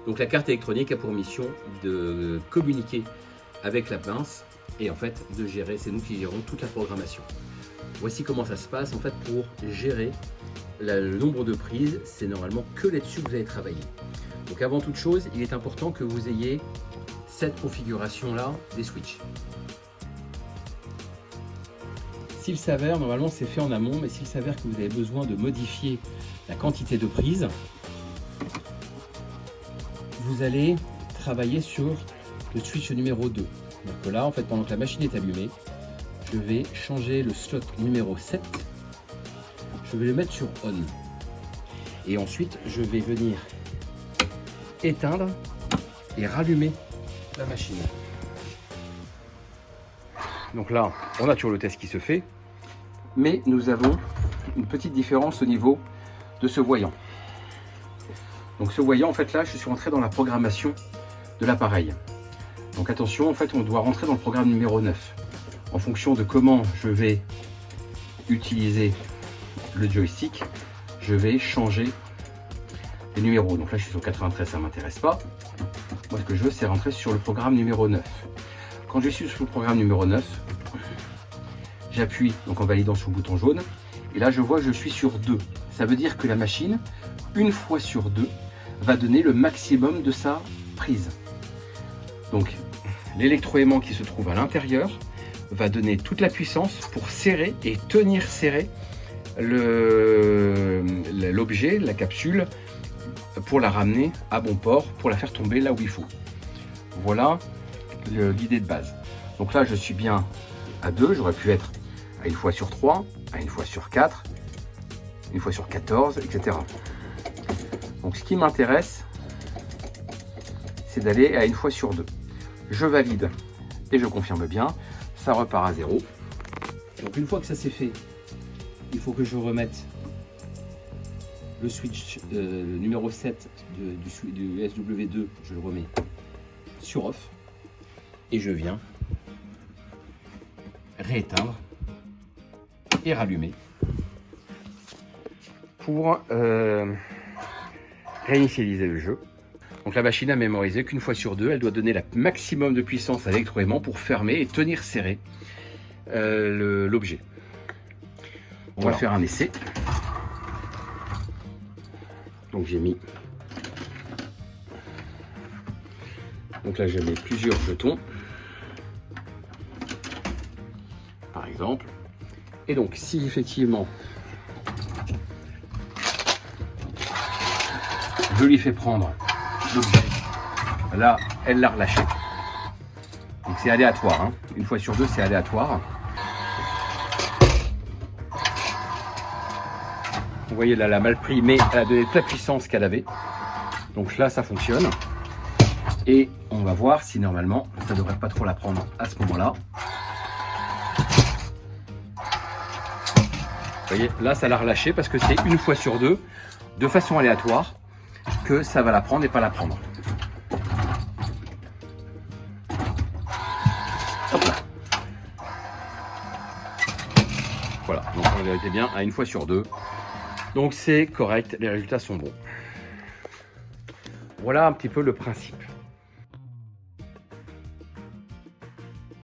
Donc la carte électronique a pour mission de communiquer avec la pince et en fait de gérer, c'est nous qui gérons toute la programmation. Voici comment ça se passe en fait pour gérer le nombre de prises, c'est normalement que là-dessus que vous allez travailler. Donc avant toute chose, il est important que vous ayez cette configuration-là des switches. S'il s'avère, normalement c'est fait en amont, mais s'il s'avère que vous avez besoin de modifier la quantité de prises, vous allez travailler sur le switch numéro 2. Donc là, en fait, pendant que la machine est allumée, je vais changer le slot numéro 7. Je vais le mettre sur on. Et ensuite, je vais venir éteindre et rallumer la machine. Donc là, on a toujours le test qui se fait, mais nous avons une petite différence au niveau de ce voyant. Donc ce voyant, en fait là, je suis rentré dans la programmation de l'appareil. Donc attention, en fait, on doit rentrer dans le programme numéro 9. En fonction de comment je vais utiliser le joystick, je vais changer les numéros. Donc là, je suis sur 93, ça ne m'intéresse pas. Moi, ce que je veux, c'est rentrer sur le programme numéro 9. Quand je suis sur le programme numéro 9, j'appuie donc en validant sur le bouton jaune. Et là, je vois que je suis sur 2. Ça veut dire que la machine, une fois sur 2, va donner le maximum de sa prise. Donc, l'électroaimant qui se trouve à l'intérieur va donner toute la puissance pour serrer et tenir serré l'objet, la capsule, pour la ramener à bon port, pour la faire tomber là où il faut. Voilà l'idée de base. Donc là, je suis bien à 2, j'aurais pu être à 1 fois sur 3, à 1 fois sur 4, 1 fois sur 14, etc. Donc ce qui m'intéresse, c'est d'aller à 1 fois sur 2. Je valide et je confirme bien, ça repart à 0. Donc une fois que ça c'est fait, il faut que je remette le switch numéro 7 du SW2, je le remets sur off et je viens rééteindre et rallumer pour réinitialiser le jeu. Donc la machine a mémorisé qu'une fois sur 2, elle doit donner le maximum de puissance à l'électroaimant pour fermer et tenir serré l'objet. On va faire un essai. Donc j'ai mis. Donc là, je mets plusieurs jetons, par exemple. Et donc, si effectivement je lui fais prendre l'objet, là, elle l'a relâché. Donc c'est aléatoire, hein. 1 fois sur 2, c'est aléatoire. Vous voyez là, elle a mal pris, mais elle a donné toute la puissance qu'elle avait. Donc là, ça fonctionne. Et on va voir si normalement, ça ne devrait pas trop la prendre à ce moment-là. Vous voyez, là, ça l'a relâché parce que c'est 1 fois sur 2, de façon aléatoire, que ça va la prendre et pas la prendre. Hop là. Voilà, donc on vérifie bien à 1 fois sur 2. Donc c'est correct, les résultats sont bons. Voilà un petit peu le principe.